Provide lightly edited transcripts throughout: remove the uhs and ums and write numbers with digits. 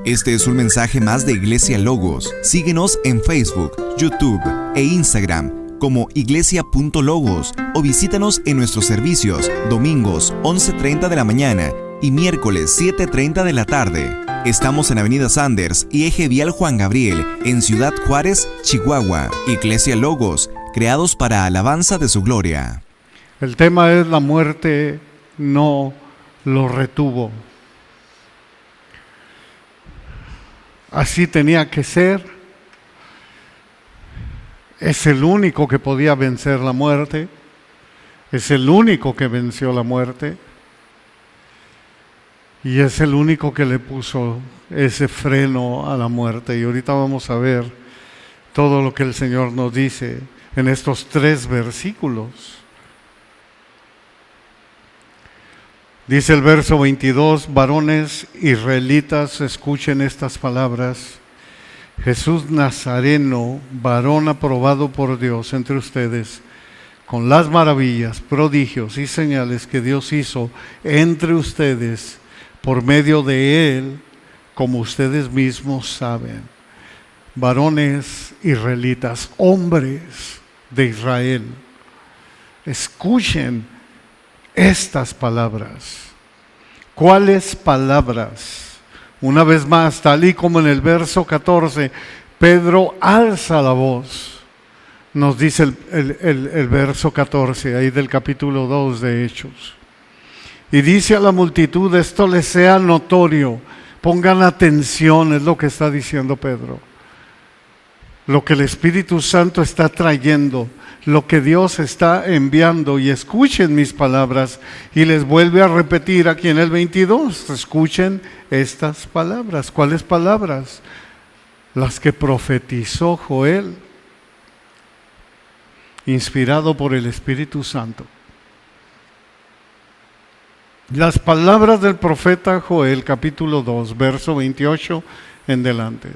Este es un mensaje más de Iglesia Logos. Síguenos en Facebook, YouTube e Instagram como iglesia.logos o visítanos en nuestros servicios domingos 11:30 de la mañana y miércoles 7:30 de la tarde. Estamos en Avenida Sanders y Eje Vial Juan Gabriel, en Ciudad Juárez, Chihuahua. Iglesia Logos, creados para alabanza de su gloria. El tema es: la muerte no lo retuvo. Así tenía que ser. Es el único que podía vencer la muerte. Es el único que venció la muerte. Y es el único que le puso ese freno a la muerte. Y ahorita vamos a ver todo lo que el Señor nos dice en estos 3 versículos. Dice el verso 22: varones israelitas, escuchen estas palabras. Jesús Nazareno, varón aprobado por Dios entre ustedes, con las maravillas, prodigios y señales que Dios hizo entre ustedes por medio de Él, como ustedes mismos saben. Varones israelitas, hombres de Israel, escuchen estas palabras. ¿Cuáles palabras? Una vez más, tal y como en el verso 14, Pedro alza la voz. Nos dice el verso 14, ahí del capítulo 2 de Hechos. Y dice a la multitud: esto les sea notorio. Pongan atención, es lo que está diciendo Pedro. Lo que el Espíritu Santo está trayendo, lo que Dios está enviando. Y escuchen mis palabras. Y les vuelve a repetir aquí en el 22, escuchen estas palabras. ¿Cuáles palabras? Las que profetizó Joel, inspirado por el Espíritu Santo. Las palabras del profeta Joel, capítulo 2, verso 28 en delante.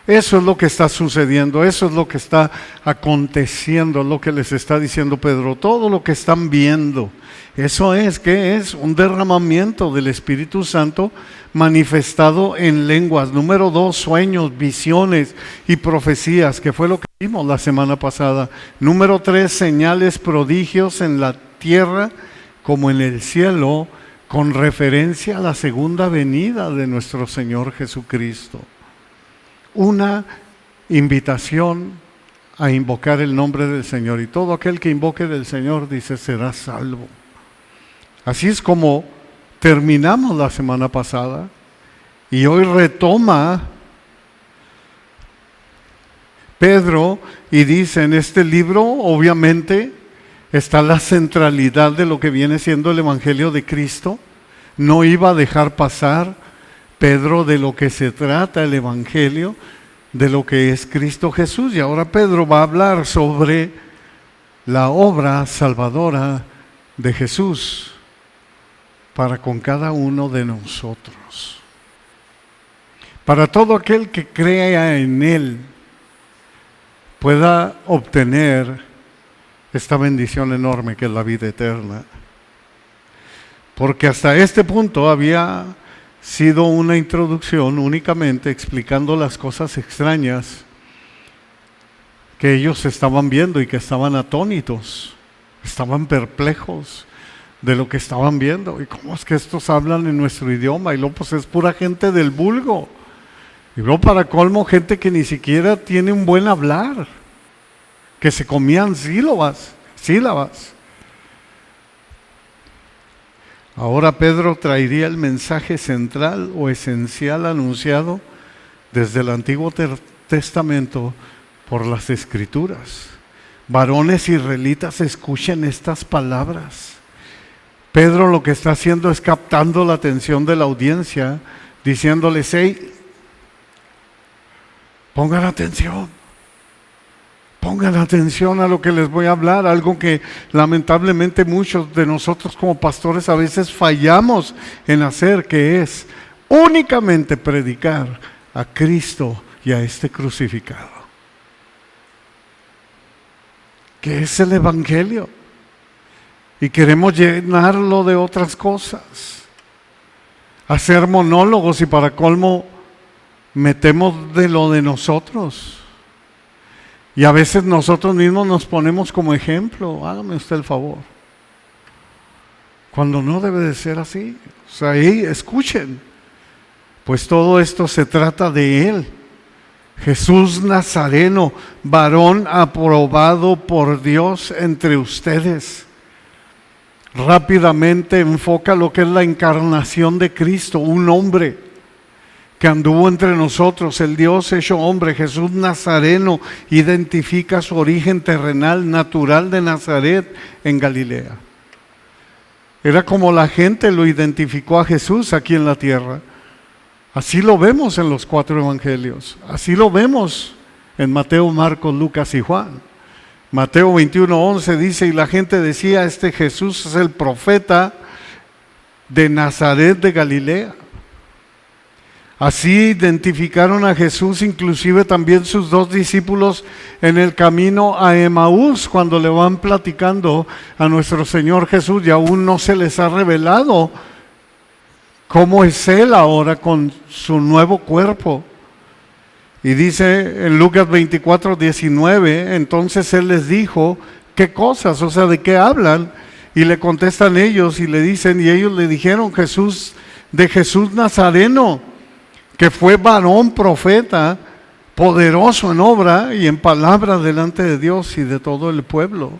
Eso es lo que está sucediendo, eso es lo que está aconteciendo, lo que les está diciendo Pedro. Todo lo que están viendo, eso es, ¿qué es? Un derramamiento del Espíritu Santo manifestado en lenguas. Número 2, sueños, visiones y profecías, que fue lo que vimos la semana pasada. Número 3, señales, prodigios en la tierra como en el cielo, con referencia a la segunda venida de nuestro Señor Jesucristo. Una invitación a invocar el nombre del Señor, y todo aquel que invoque del Señor, dice, será salvo. Así es como terminamos la semana pasada, y hoy retoma Pedro y dice: en este libro obviamente está la centralidad de lo que viene siendo el Evangelio de Cristo. No iba a dejar pasar Pedro de lo que se trata el Evangelio, de lo que es Cristo Jesús. Y ahora Pedro va a hablar sobre la obra salvadora de Jesús para con cada uno de nosotros. Para todo aquel que crea en Él pueda obtener esta bendición enorme que es la vida eterna. Porque hasta este punto había sido una introducción únicamente explicando las cosas extrañas que ellos estaban viendo y que estaban atónitos, estaban perplejos de lo que estaban viendo. ¿Y cómo es que estos hablan en nuestro idioma? Y luego pues es pura gente del vulgo. Y luego para colmo gente que ni siquiera tiene un buen hablar, que se comían sílabas. Ahora Pedro traería el mensaje central o esencial anunciado desde el Antiguo Testamento por las Escrituras. Varones israelitas, escuchen estas palabras. Pedro lo que está haciendo es captando la atención de la audiencia, diciéndoles: hey, pongan atención a lo que les voy a hablar, algo que lamentablemente muchos de nosotros como pastores a veces fallamos en hacer, que es únicamente predicar a Cristo y a este crucificado, que es el Evangelio, y queremos llenarlo de otras cosas. hacer monólogos y para colmo metemos de lo de nosotros. Y a veces nosotros mismos nos ponemos como ejemplo, hágame usted el favor. Cuando no debe de ser así. O sea, ahí escuchen, pues todo esto se trata de Él. Jesús Nazareno, varón aprobado por Dios entre ustedes. Rápidamente enfoca lo que es la encarnación de Cristo, un hombre que anduvo entre nosotros, el Dios hecho hombre. Jesús Nazareno identifica su origen terrenal, natural de Nazaret en Galilea. Era como la gente lo identificó a Jesús aquí en la tierra. Así lo vemos en los 4 evangelios, así lo vemos en Mateo, Marcos, Lucas y Juan. Mateo 21:11 dice, y la gente decía, este Jesús es el profeta de Nazaret de Galilea. Así identificaron a Jesús, inclusive también sus 2 discípulos en el camino a Emaús, cuando le van platicando a nuestro Señor Jesús, y aún no se les ha revelado cómo es Él ahora con su nuevo cuerpo. Y dice en Lucas 24:19, entonces Él les dijo, ¿qué cosas? O sea, ¿de qué hablan? Y le contestan ellos y le dicen, y ellos le dijeron, Jesús Nazareno, que fue varón profeta, poderoso en obra y en palabra delante de Dios y de todo el pueblo.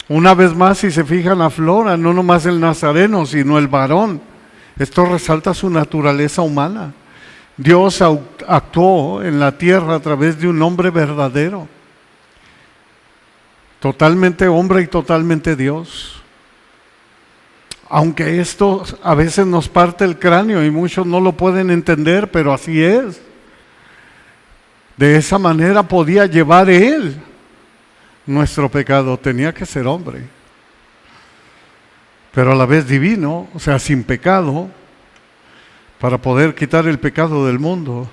Una vez más, si se fijan, aflora no nomás el nazareno, sino el varón. Esto resalta su naturaleza humana. Dios actuó en la tierra a través de un hombre verdadero, totalmente hombre y totalmente Dios. Aunque esto a veces nos parte el cráneo y muchos no lo pueden entender, pero así es. De esa manera podía llevar Él nuestro pecado, tenía que ser hombre, pero a la vez divino, o sea, sin pecado, para poder quitar el pecado del mundo.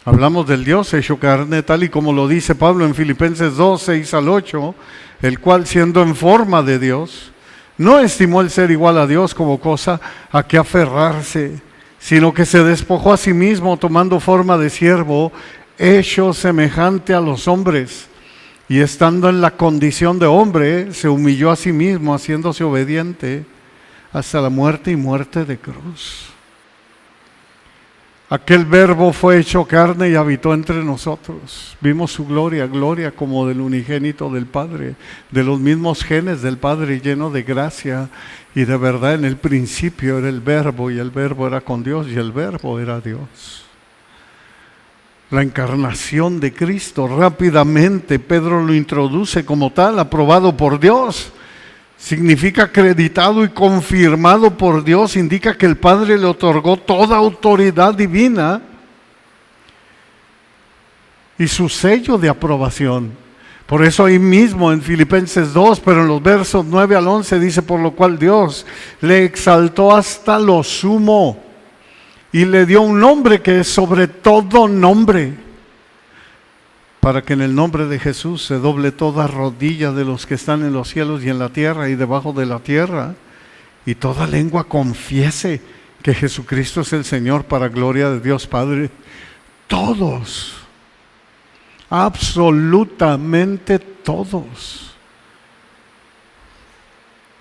Hablamos del Dios hecho carne, tal y como lo dice Pablo en Filipenses 2:6-8, el cual siendo en forma de Dios, no estimó el ser igual a Dios como cosa a que aferrarse, sino que se despojó a sí mismo tomando forma de siervo, hecho semejante a los hombres, y estando en la condición de hombre, se humilló a sí mismo, haciéndose obediente hasta la muerte y muerte de cruz. Aquel verbo fue hecho carne y habitó entre nosotros. Vimos su gloria, gloria como del unigénito del Padre, de los mismos genes del Padre, lleno de gracia y de verdad. En el principio era el verbo, y el verbo era con Dios, y el verbo era Dios. La encarnación de Cristo, rápidamente Pedro lo introduce como tal, aprobado por Dios. Significa acreditado y confirmado por Dios, indica que el Padre le otorgó toda autoridad divina y su sello de aprobación. Por eso ahí mismo en Filipenses 2, pero en los versos 9-11 dice, por lo cual Dios le exaltó hasta lo sumo y le dio un nombre que es sobre todo nombre, para que en el nombre de Jesús se doble toda rodilla de los que están en los cielos y en la tierra y debajo de la tierra, y toda lengua confiese que Jesucristo es el Señor, para gloria de Dios Padre. Todos, absolutamente todos,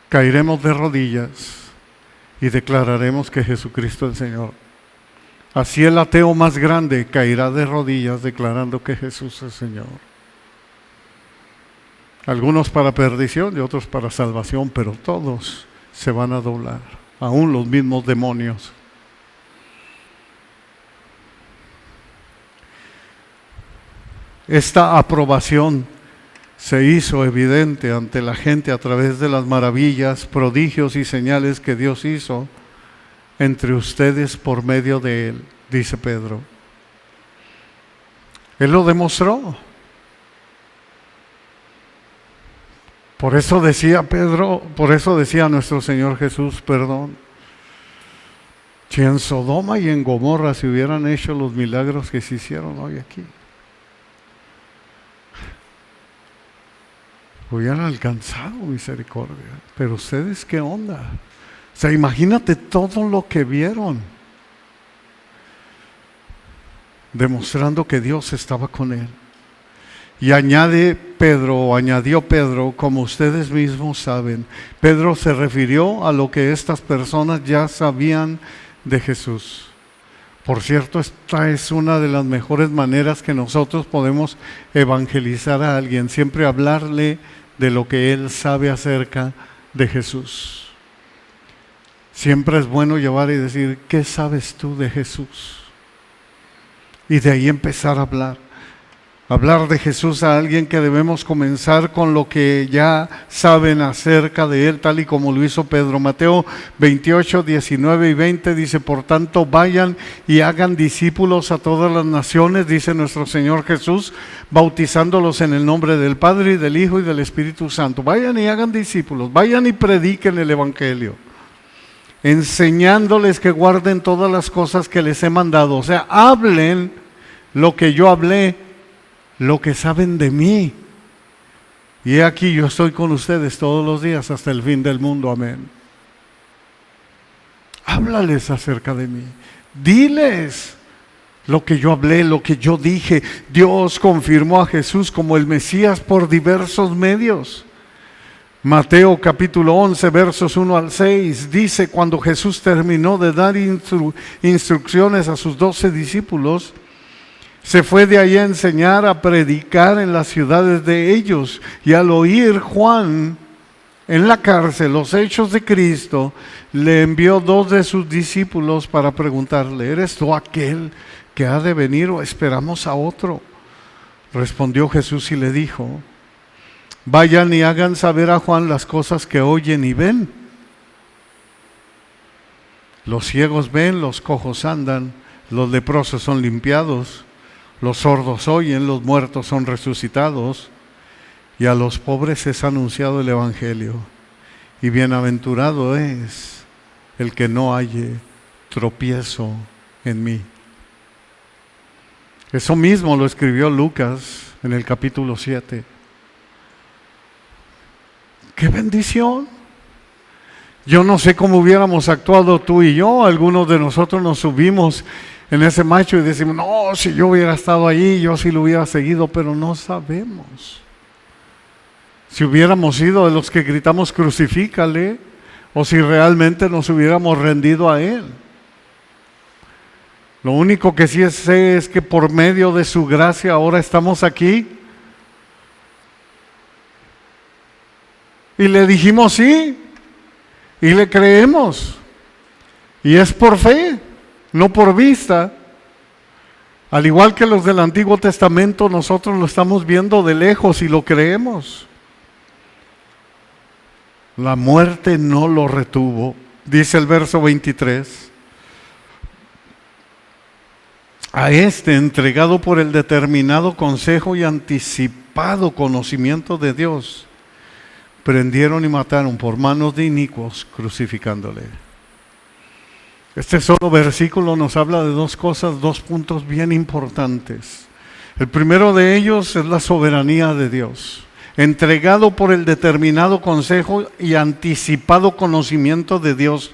caeremos de rodillas y declararemos que Jesucristo es el Señor. Así el ateo más grande caerá de rodillas declarando que Jesús es Señor. Algunos para perdición y otros para salvación, pero todos se van a doblar, aún los mismos demonios. Esta aprobación se hizo evidente ante la gente a través de las maravillas, prodigios y señales que Dios hizo entre ustedes por medio de Él, dice Pedro. Él lo demostró. Por eso decía Pedro, por eso decía nuestro Señor Jesús, perdón, si en Sodoma y en Gomorra se hubieran hecho los milagros que se hicieron hoy aquí, hubieran alcanzado misericordia. Pero ustedes, ¿qué onda? O sea, imagínate todo lo que vieron, demostrando que Dios estaba con él. Y añadió Pedro, como ustedes mismos saben. Pedro se refirió a lo que estas personas ya sabían de Jesús. Por cierto, esta es una de las mejores maneras que nosotros podemos evangelizar a alguien, siempre hablarle de lo que él sabe acerca de Jesús. Siempre es bueno llevar y decir, ¿qué sabes tú de Jesús? Y de ahí empezar a hablar. Hablar de Jesús a alguien, que debemos comenzar con lo que ya saben acerca de Él, tal y como lo hizo Pedro. Mateo 28, 19 y 20 dice, por tanto vayan y hagan discípulos a todas las naciones, dice nuestro Señor Jesús, bautizándolos en el nombre del Padre y del Hijo y del Espíritu Santo. Vayan y hagan discípulos, vayan y prediquen el Evangelio, enseñándoles que guarden todas las cosas que les he mandado. O sea, hablen lo que yo hablé, lo que saben de mí. Y he aquí, yo estoy con ustedes todos los días hasta el fin del mundo. Amén. Háblales acerca de mí. Diles lo que yo hablé, lo que yo dije. Dios confirmó a Jesús como el Mesías por diversos medios. Mateo capítulo 11, versos 1 al 6, dice, cuando Jesús terminó de dar instrucciones a sus 12 discípulos, se fue de allí a enseñar, a predicar en las ciudades de ellos. Y al oír Juan en la cárcel los hechos de Cristo, le envió 2 de sus discípulos para preguntarle, ¿eres tú aquel que ha de venir o esperamos a otro? Respondió Jesús y le dijo, vayan y hagan saber a Juan las cosas que oyen y ven. Los ciegos ven, los cojos andan, los leprosos son limpiados, los sordos oyen, los muertos son resucitados, y a los pobres es anunciado el Evangelio. Y bienaventurado es el que no halle tropiezo en mí. Eso mismo lo escribió Lucas en el capítulo 7. ¡Qué bendición! Yo no sé cómo hubiéramos actuado tú y yo. Algunos de nosotros nos subimos en ese macho y decimos, no, si yo hubiera estado allí, yo sí lo hubiera seguido, pero no sabemos. Si hubiéramos sido de los que gritamos crucifícale, o si realmente nos hubiéramos rendido a Él. Lo único que sí sé es que por medio de su gracia ahora estamos aquí. Y le dijimos sí, y le creemos. Y es por fe, no por vista. Al igual que los del Antiguo Testamento, nosotros lo estamos viendo de lejos y lo creemos. La muerte no lo retuvo, dice el verso 23. A este, entregado por el determinado consejo y anticipado conocimiento de Dios, prendieron y mataron por manos de inicuos, crucificándole. Este solo versículo nos habla de 2 cosas, 2 puntos bien importantes. El primero de ellos es la soberanía de Dios. Entregado por el determinado consejo y anticipado conocimiento de Dios.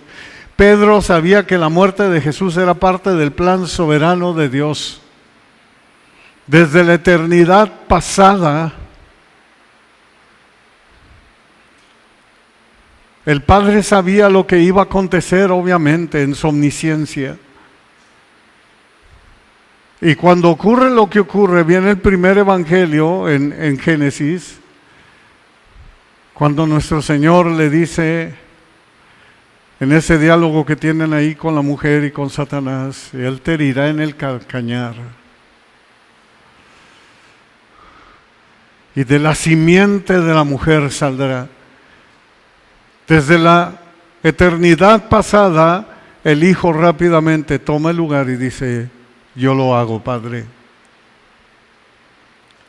Pedro sabía que la muerte de Jesús era parte del plan soberano de Dios. Desde la eternidad pasada, el Padre sabía lo que iba a acontecer, obviamente, en su omnisciencia. Y cuando ocurre lo que ocurre, viene el primer evangelio en Génesis, cuando nuestro Señor le dice, en ese diálogo que tienen ahí con la mujer y con Satanás, Él te herirá en el calcañar. Y de la simiente de la mujer saldrá. Desde la eternidad pasada, el Hijo rápidamente toma el lugar y dice, yo lo hago, Padre.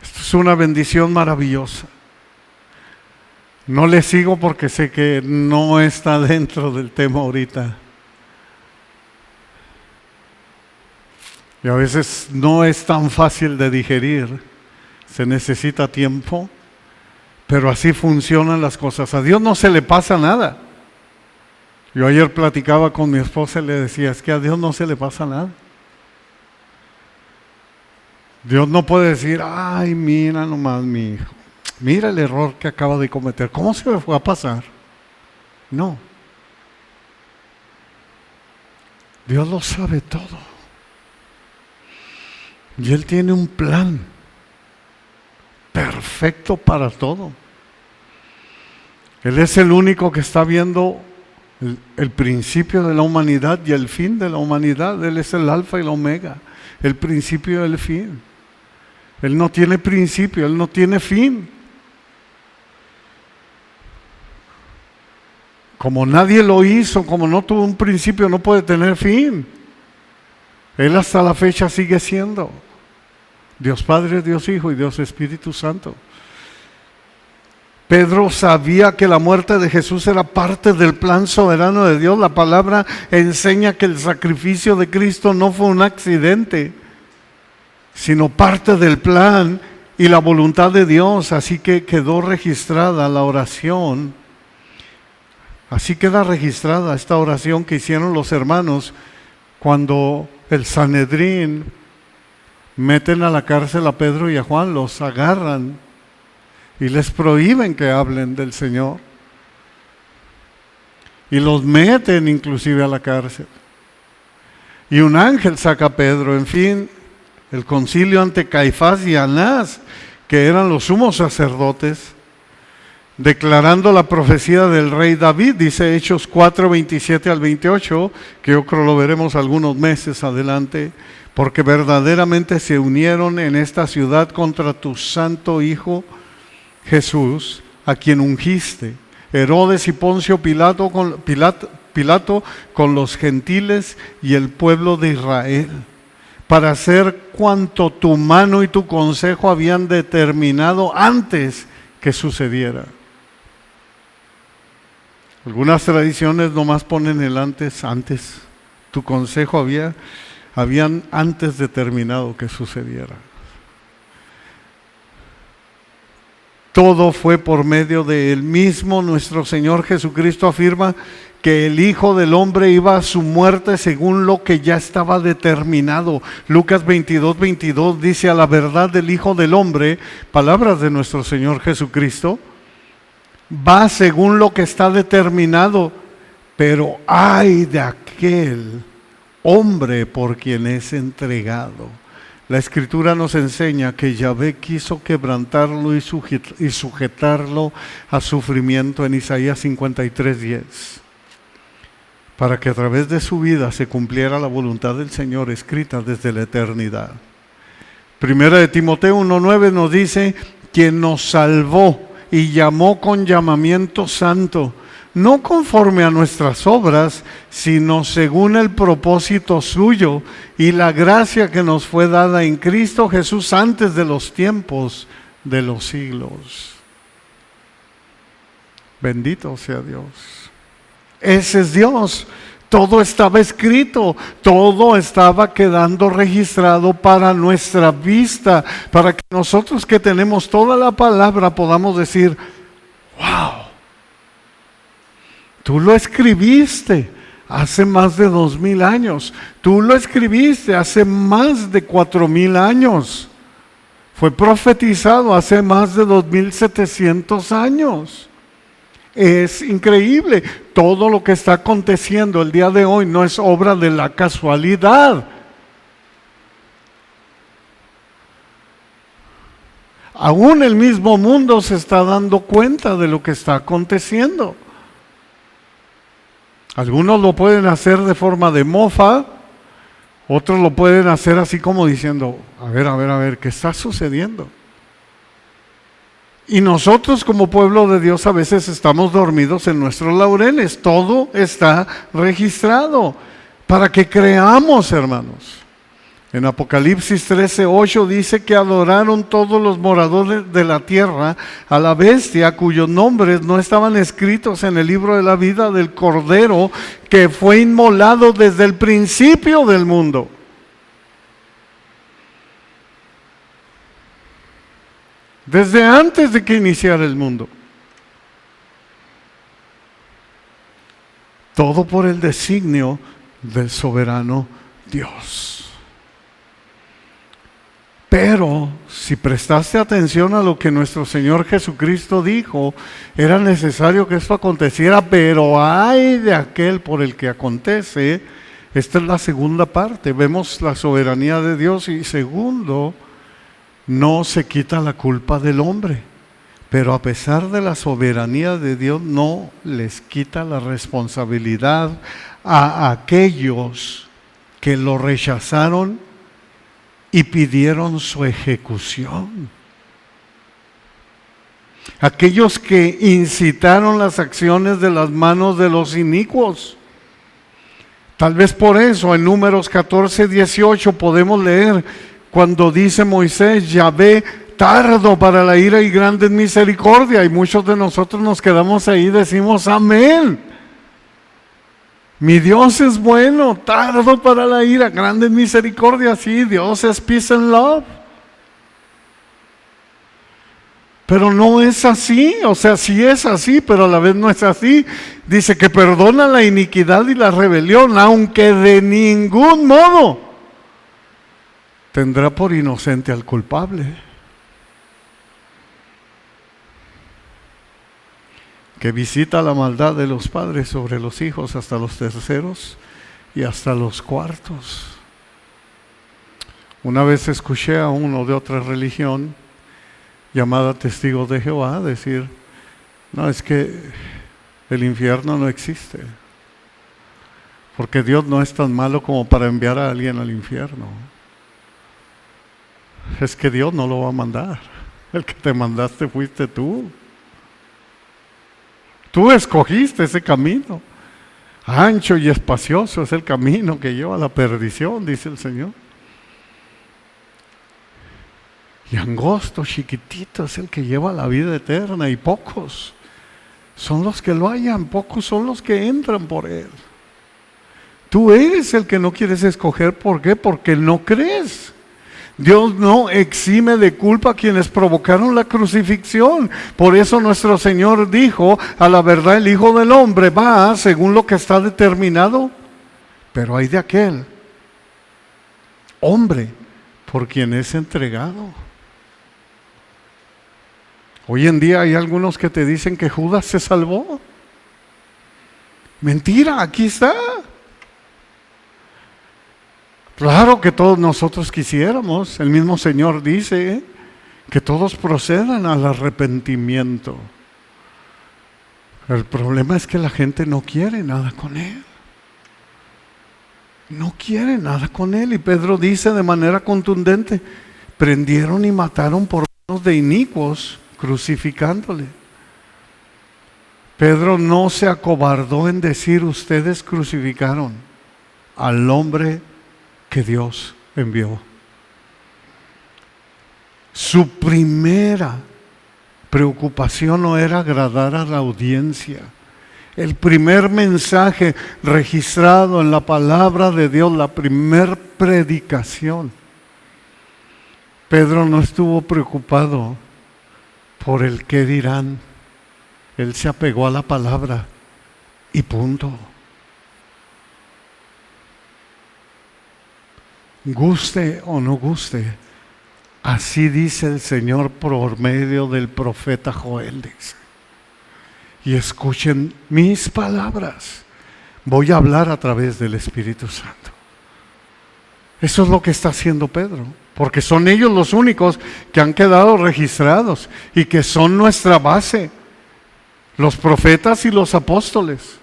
Esto es una bendición maravillosa. No le sigo porque sé que no está dentro del tema ahorita. Y a veces no es tan fácil de digerir. Se necesita tiempo. Pero así funcionan las cosas. A Dios no se le pasa nada. Yo ayer platicaba con mi esposa y le decía, es que a Dios no se le pasa nada. Dios no puede decir, ay, mira nomás mi hijo, mira el error que acaba de cometer, ¿cómo se me fue a pasar? No. Dios lo sabe todo. Y Él tiene un plan perfecto para todo. Él es el único que está viendo el principio de la humanidad y el fin de la humanidad. Él es el alfa y la omega, el principio y el fin. Él no tiene principio, Él no tiene fin. Como nadie lo hizo, como no tuvo un principio, no puede tener fin. Él hasta la fecha sigue siendo Dios Padre, Dios Hijo y Dios Espíritu Santo. Pedro sabía que la muerte de Jesús era parte del plan soberano de Dios. La palabra enseña que el sacrificio de Cristo no fue un accidente, sino parte del plan y la voluntad de Dios. Así que quedó registrada la oración. Así queda registrada esta oración que hicieron los hermanos cuando el Sanedrín meten a la cárcel a Pedro y a Juan, los agarran y les prohíben que hablen del Señor. Y los meten inclusive a la cárcel. Y un ángel saca a Pedro, en fin, el concilio ante Caifás y Anás, que eran los sumos sacerdotes, declarando la profecía del rey David, dice Hechos 4, 27 al 28, que yo creo lo veremos algunos meses adelante, porque verdaderamente se unieron en esta ciudad contra tu santo Hijo Jesús, a quien ungiste, Herodes y Poncio Pilato con los gentiles y el pueblo de Israel, para hacer cuanto tu mano y tu consejo habían determinado antes que sucediera. Algunas tradiciones nomás ponen el antes. Tu consejo habían antes determinado que sucediera. Todo fue por medio de Él mismo. Nuestro Señor Jesucristo afirma que el Hijo del Hombre iba a su muerte según lo que ya estaba determinado. Lucas 22, 22 dice, a la verdad del Hijo del Hombre, palabras de nuestro Señor Jesucristo, va según lo que está determinado, pero ay de aquel hombre por quien es entregado. La Escritura nos enseña que Yahvé quiso quebrantarlo y sujetarlo a sufrimiento en Isaías 53, 10, para que a través de su vida se cumpliera la voluntad del Señor escrita desde la eternidad. Primera de Timoteo 1:9 nos dice, quien nos salvó y llamó con llamamiento santo, no conforme a nuestras obras, sino según el propósito suyo y la gracia que nos fue dada en Cristo Jesús antes de los tiempos de los siglos. Bendito sea Dios. Ese es Dios. Todo estaba escrito, todo estaba quedando registrado para nuestra vista, para que nosotros que tenemos toda la palabra podamos decir, wow, tú lo escribiste hace más de 2000 años, tú lo escribiste hace más de 4000 años, fue profetizado hace más de 2700 años. Es increíble, todo lo que está aconteciendo el día de hoy no es obra de la casualidad. Aún el mismo mundo se está dando cuenta de lo que está aconteciendo. Algunos lo pueden hacer de forma de mofa, otros lo pueden hacer así como diciendo, a ver, ¿qué está sucediendo? Y nosotros como pueblo de Dios a veces estamos dormidos en nuestros laureles. Todo está registrado para que creamos, hermanos. En Apocalipsis 13:8 dice que adoraron todos los moradores de la tierra a la bestia cuyos nombres no estaban escritos en el libro de la vida del Cordero que fue inmolado desde el principio del mundo. Desde antes de que iniciara el mundo. Todo por el designio del soberano Dios. Pero si prestaste atención a lo que nuestro Señor Jesucristo dijo, era necesario que esto aconteciera, pero ay de aquel por el que acontece. Esta es la segunda parte. Vemos la soberanía de Dios y segundo, no se quita la culpa del hombre. Pero a pesar de la soberanía de Dios, no les quita la responsabilidad a aquellos que lo rechazaron y pidieron su ejecución. Aquellos que incitaron las acciones de las manos de los inicuos. Tal vez por eso en Números 14:18 podemos leer cuando dice Moisés: Yahvé tardo para la ira y grande en misericordia. Y muchos de nosotros nos quedamos ahí y decimos amén. Mi Dios es bueno, tardo para la ira, grande en misericordia. Sí, Dios es peace and love. Pero no es así, o sea, sí es así, pero a la vez no es así. Dice que perdona la iniquidad y la rebelión, aunque de ningún modo tendrá por inocente al culpable. Que visita la maldad de los padres sobre los hijos hasta los terceros y hasta los cuartos. Una vez escuché a uno de otra religión llamada Testigos de Jehová decir: no, es que el infierno no existe, porque Dios no es tan malo como para enviar a alguien al infierno. Es que Dios no lo va a mandar, el que te mandaste fuiste tú. Tú escogiste ese camino. Ancho y espacioso es el camino que lleva a la perdición, dice el Señor. Y angosto, chiquitito es el que lleva a la vida eterna, y pocos son los que lo hallan, pocos son los que entran por él. Tú eres el que no quieres escoger. ¿Por qué? Porque no crees. Dios no exime de culpa a quienes provocaron la crucifixión. Por eso nuestro Señor dijo: a la verdad el Hijo del Hombre va según lo que está determinado, pero hay de aquel hombre por quien es entregado. Hoy en día hay algunos que te dicen que Judas se salvó. Mentira, aquí está. Claro que todos nosotros quisiéramos, el mismo Señor dice, que todos procedan al arrepentimiento. El problema es que la gente no quiere nada con Él. No quiere nada con Él. Y Pedro dice de manera contundente: prendieron y mataron por manos de inicuos, crucificándole. Pedro no se acobardó en decir: ustedes crucificaron al hombre que Dios envió. Su primera preocupación no era agradar a la audiencia. El primer mensaje registrado en la palabra de Dios, la primer predicación, Pedro no estuvo preocupado por el qué dirán. Él se apegó a la palabra y punto. Guste o no guste, así dice el Señor por medio del profeta Joel, dice. Y escuchen mis palabras. Voy a hablar a través del Espíritu Santo. Eso es lo que está haciendo Pedro, porque son ellos los únicos que han quedado registrados y que son nuestra base, los profetas y los apóstoles.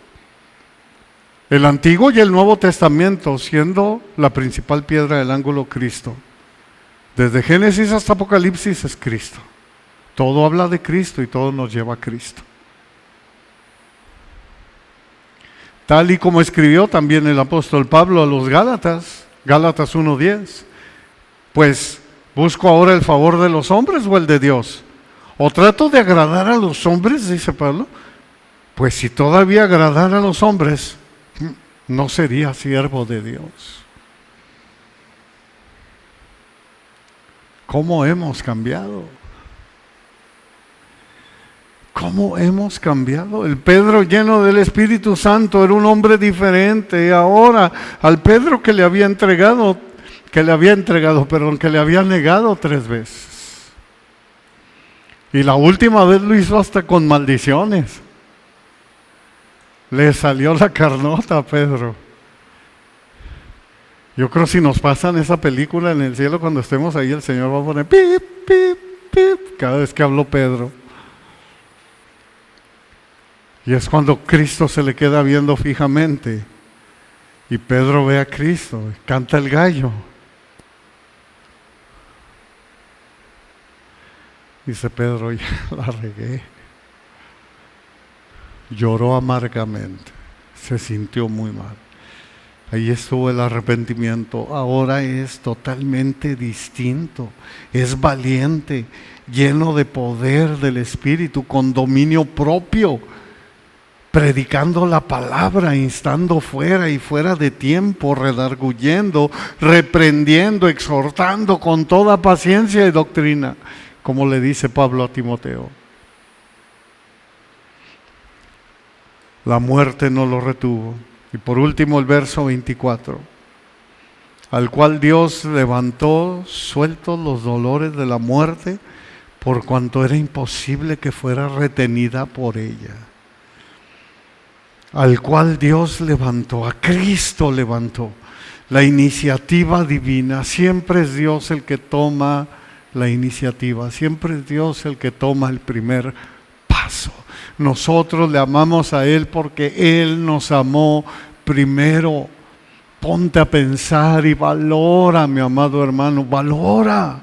El Antiguo y el Nuevo Testamento siendo la principal piedra del ángulo Cristo. Desde Génesis hasta Apocalipsis es Cristo. Todo habla de Cristo y todo nos lleva a Cristo. Tal y como escribió también el apóstol Pablo a los Gálatas, Gálatas 1:10. Pues, ¿busco ahora el favor de los hombres o el de Dios? ¿O trato de agradar a los hombres?, dice Pablo. Pues si todavía agradara a los hombres, no sería siervo de Dios. ¿Cómo hemos cambiado? ¿Cómo hemos cambiado? El Pedro lleno del Espíritu Santo era un hombre diferente. Ahora, al Pedro que le había negado 3 veces. Y la última vez lo hizo hasta con maldiciones. Le salió la carnota a Pedro. Yo creo que si nos pasan esa película en el cielo, cuando estemos ahí, el Señor va a poner pip, pip, pip, cada vez que habló Pedro. Y es cuando Cristo se le queda viendo fijamente. Y Pedro ve a Cristo, canta el gallo. Dice Pedro, ya la regué. Lloró amargamente, se sintió muy mal. Ahí estuvo el arrepentimiento. Ahora es totalmente distinto. Es valiente, lleno de poder del Espíritu, con dominio propio, predicando la palabra, instando fuera y fuera de tiempo, redarguyendo, reprendiendo, exhortando con toda paciencia y doctrina, como le dice Pablo a Timoteo. La muerte no lo retuvo. Y por último el verso 24, al cual Dios levantó sueltos los dolores de la muerte, por cuanto era imposible que fuera retenida por ella. Al cual Dios levantó, a Cristo levantó. La iniciativa divina, siempre es Dios el que toma la iniciativa, siempre es Dios el que toma el primer paso. Nosotros le amamos a Él porque Él nos amó primero. Ponte a pensar y valora, mi amado hermano, valora.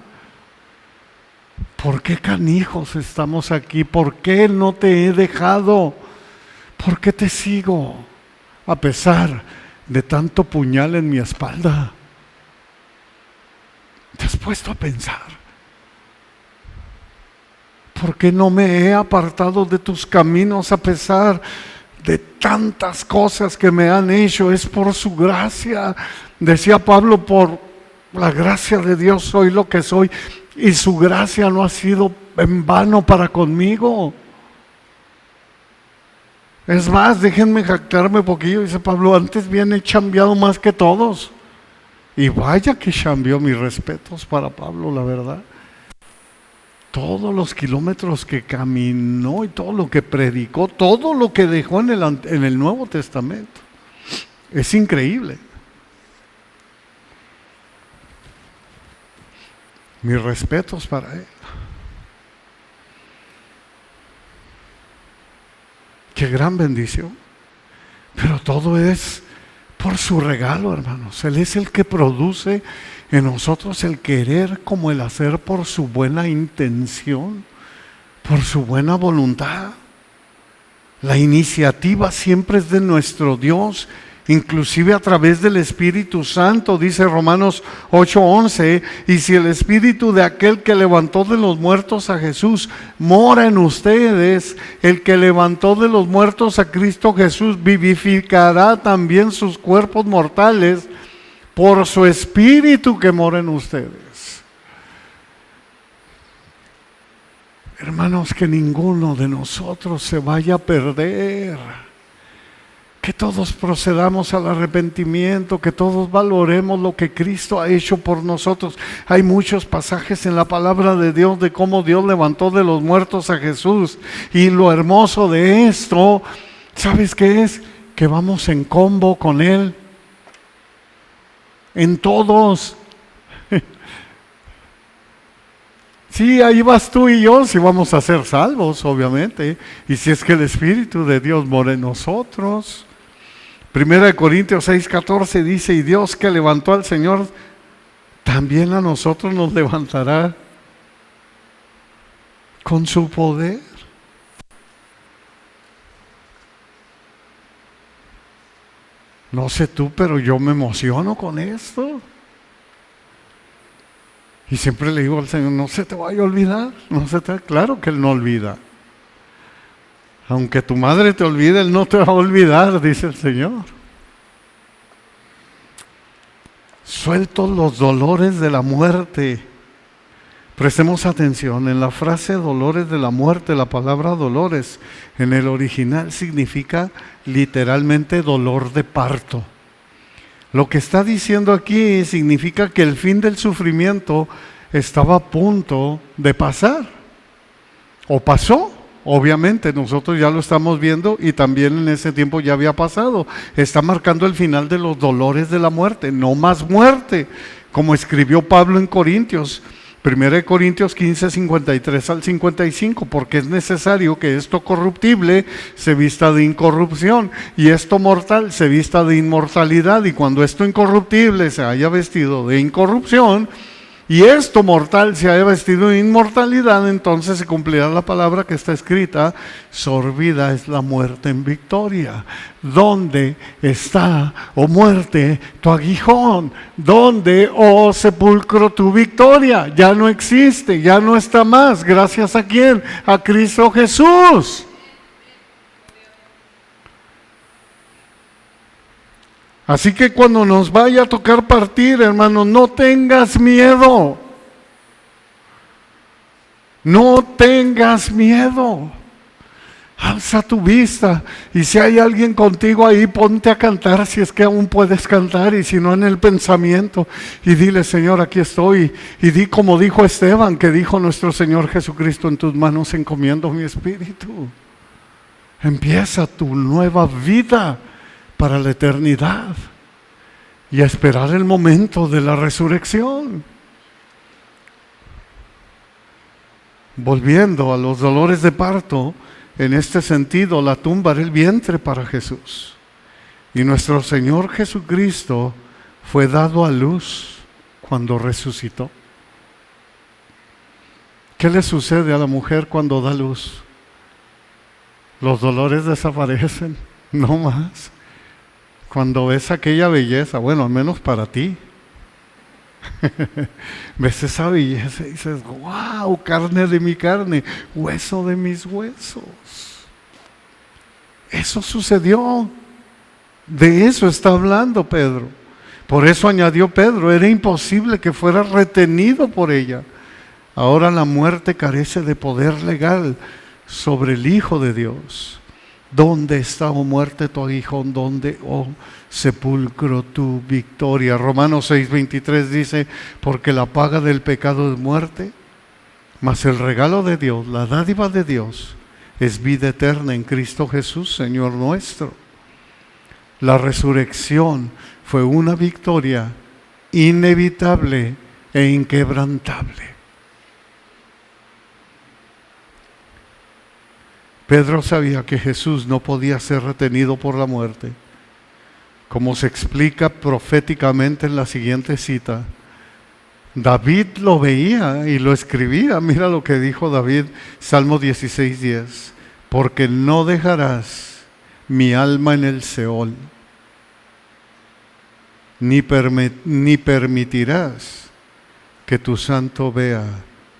¿Por qué canijos estamos aquí? ¿Por qué no te he dejado? ¿Por qué te sigo? A pesar de tanto puñal en mi espalda. ¿Te has puesto a pensar? ¿Por qué no me he apartado de tus caminos a pesar de tantas cosas que me han hecho? Es por su gracia. Decía Pablo, por la gracia de Dios soy lo que soy, y su gracia no ha sido en vano para conmigo. Es más, déjenme jactarme un poquillo, dice Pablo, antes bien he chambeado más que todos. Y vaya que chambeó, mis respetos para Pablo, la verdad. Todos los kilómetros que caminó y todo lo que predicó, todo lo que dejó en el Nuevo Testamento. Es increíble. Mis respetos para él. Qué gran bendición. Pero todo es por su regalo, hermanos. Él es el que produce en nosotros el querer como el hacer por su buena intención, por su buena voluntad. La iniciativa siempre es de nuestro Dios, inclusive a través del Espíritu Santo, dice Romanos 8:11, y si el Espíritu de aquel que levantó de los muertos a Jesús mora en ustedes, el que levantó de los muertos a Cristo Jesús vivificará también sus cuerpos mortales por su Espíritu que mora en ustedes. Hermanos, que ninguno de nosotros se vaya a perder. Que todos procedamos al arrepentimiento, que todos valoremos lo que Cristo ha hecho por nosotros. Hay muchos pasajes en la palabra de Dios de cómo Dios levantó de los muertos a Jesús. Y lo hermoso de esto, ¿sabes qué es? Que vamos en combo con Él. En todos. Sí, ahí vas tú y yo, si vamos a ser salvos, obviamente. Y si es que el Espíritu de Dios mora en nosotros. 1 Corintios 6:14 dice, y Dios que levantó al Señor, también a nosotros nos levantará con su poder. No sé tú, pero yo me emociono con esto. Y siempre le digo al Señor, no se te vaya a olvidar. Claro que Él no olvida. Aunque tu madre te olvide, Él no te va a olvidar, dice el Señor. Sueltos los dolores de la muerte, Prestemos atención, en la frase dolores de la muerte, la palabra dolores en el original significa literalmente dolor de parto. Lo que está diciendo aquí significa que el fin del sufrimiento estaba a punto de pasar, o pasó. Obviamente nosotros ya lo estamos viendo y también en ese tiempo ya había pasado. Está marcando el final de los dolores de la muerte, no más muerte, como escribió Pablo en Corintios. 1 Corintios 15, 53 al 55, porque es necesario que esto corruptible se vista de incorrupción y esto mortal se vista de inmortalidad, y cuando esto incorruptible se haya vestido de incorrupción y esto mortal se haya vestido de inmortalidad, entonces se cumplirá la palabra que está escrita: sorbida es la muerte en victoria. ¿Dónde está, oh muerte, tu aguijón? ¿Dónde, oh sepulcro, tu victoria? Ya no existe, ya no está más. ¿Gracias a quién? A Cristo Jesús. Así que cuando nos vaya a tocar partir, hermano, no tengas miedo. No tengas miedo. Alza tu vista, y si hay alguien contigo ahí, ponte a cantar si es que aún puedes cantar, y si no, en el pensamiento, y dile: Señor, aquí estoy. Y di como dijo Esteban, que dijo nuestro Señor Jesucristo: en tus manos encomiendo mi espíritu. Empieza tu nueva vida para la eternidad y a esperar el momento de la resurrección. Volviendo a los dolores de parto, en este sentido, la tumba era el vientre para Jesús. Y nuestro Señor Jesucristo fue dado a luz cuando resucitó. ¿Qué le sucede a la mujer cuando da luz? Los dolores desaparecen, no más. Cuando ves aquella belleza, bueno, al menos para ti, ves esa belleza y dices: wow, carne de mi carne, hueso de mis huesos. Eso sucedió. De eso está hablando Pedro. Por eso añadió Pedro: era imposible que fuera retenido por ella. Ahora la muerte carece de poder legal sobre el Hijo de Dios. ¿Dónde está, oh muerte, tu aguijón? ¿Dónde, oh sepulcro, tu victoria? Romanos 6:23 dice: porque la paga del pecado es muerte, mas el regalo de Dios, la dádiva de Dios, es vida eterna en Cristo Jesús, Señor nuestro. La resurrección fue una victoria inevitable e inquebrantable. Pedro sabía que Jesús no podía ser retenido por la muerte, como se explica proféticamente en la siguiente cita. David lo veía y lo escribía. Mira lo que dijo David, Salmo 16:10: porque no dejarás mi alma en el Seol, ni permitirás que tu santo vea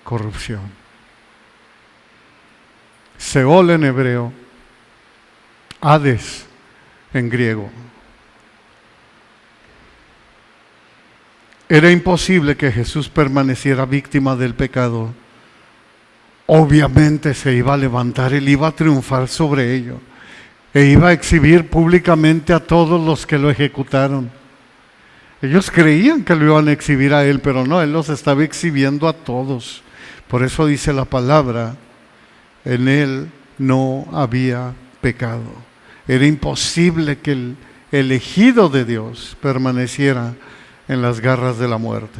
corrupción. Seol en hebreo, Hades en griego. Era imposible que Jesús permaneciera víctima del pecado. Obviamente se iba a levantar, Él iba a triunfar sobre ello, e iba a exhibir públicamente a todos los que lo ejecutaron. Ellos creían que lo iban a exhibir a Él, pero no, Él los estaba exhibiendo a todos. Por eso dice la palabra: en Él no había pecado. Era imposible que el elegido de Dios permaneciera en las garras de la muerte.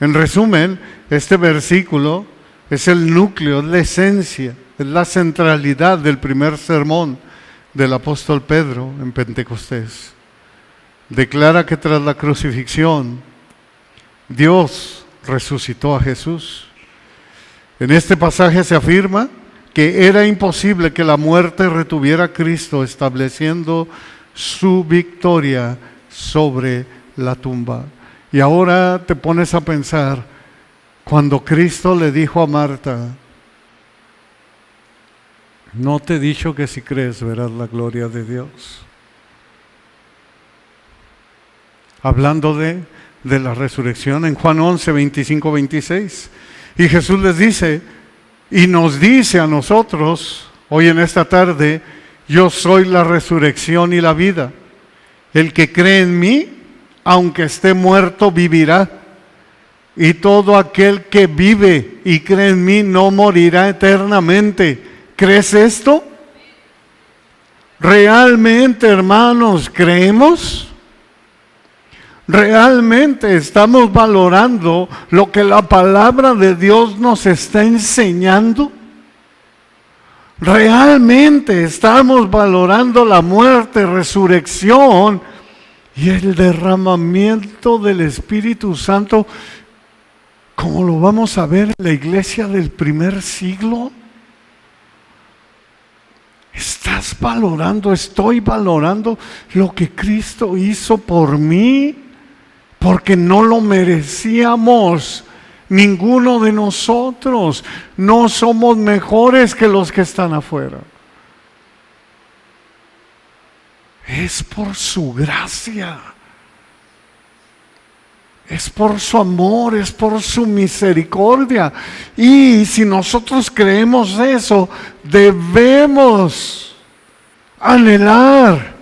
En resumen, este versículo es el núcleo, es la esencia, es la centralidad del primer sermón del apóstol Pedro en Pentecostés. Declara que tras la crucifixión, Dios resucitó a Jesús. En este pasaje se afirma que era imposible que la muerte retuviera a Cristo, estableciendo su victoria sobre la tumba. Y ahora te pones a pensar, cuando Cristo le dijo a Marta: no te he dicho que si crees verás la gloria de Dios. Hablando de la resurrección, en Juan 11, 25, 26, Y Jesús les dice, y nos dice a nosotros, hoy en esta tarde, yo soy la resurrección y la vida. El que cree en mí, aunque esté muerto, vivirá. Y todo aquel que vive y cree en mí no morirá eternamente. ¿Crees esto? ¿Realmente, hermanos, creemos? ¿Realmente estamos valorando lo que la palabra de Dios nos está enseñando? ¿Realmente estamos valorando la muerte, resurrección y el derramamiento del Espíritu Santo como lo vamos a ver en la iglesia del primer siglo? ¿Estás valorando, estoy valorando lo que Cristo hizo por mí? Porque no lo merecíamos, ninguno de nosotros. No somos mejores que los que están afuera. Es por su gracia, es por su amor, es por su misericordia. Y si nosotros creemos eso, debemos anhelar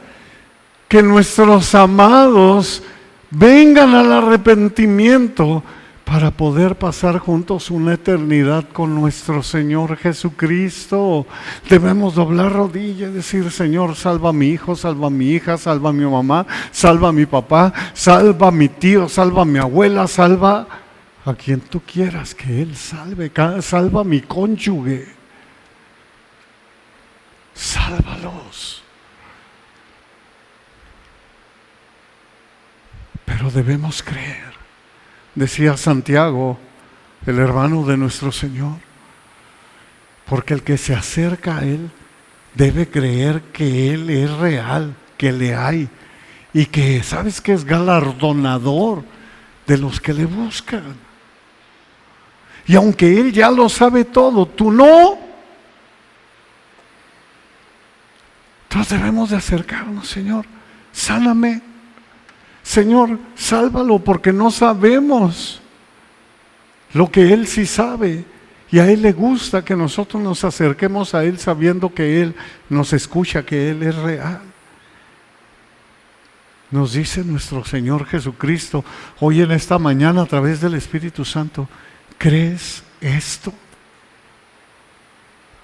que nuestros amados vengan al arrepentimiento para poder pasar juntos una eternidad con nuestro Señor Jesucristo. Debemos doblar rodillas y decir: Señor, salva a mi hijo, salva a mi hija, salva a mi mamá, salva a mi papá, salva a mi tío, salva a mi abuela, salva a quien tú quieras que Él salve, salva a mi cónyuge, sálvalos. Pero debemos creer. Decía Santiago, el hermano de nuestro Señor, porque el que se acerca a Él debe creer que Él es real, que le hay, y que, ¿sabes qué? Es galardonador de los que le buscan. Y aunque Él ya lo sabe todo, tú no. Entonces debemos de acercarnos: Señor, sáname. Señor, sálvalo, porque no sabemos lo que Él sí sabe. Y a Él le gusta que nosotros nos acerquemos a Él sabiendo que Él nos escucha, que Él es real. Nos dice nuestro Señor Jesucristo hoy en esta mañana a través del Espíritu Santo: ¿crees esto?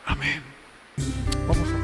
Amén. Vamos a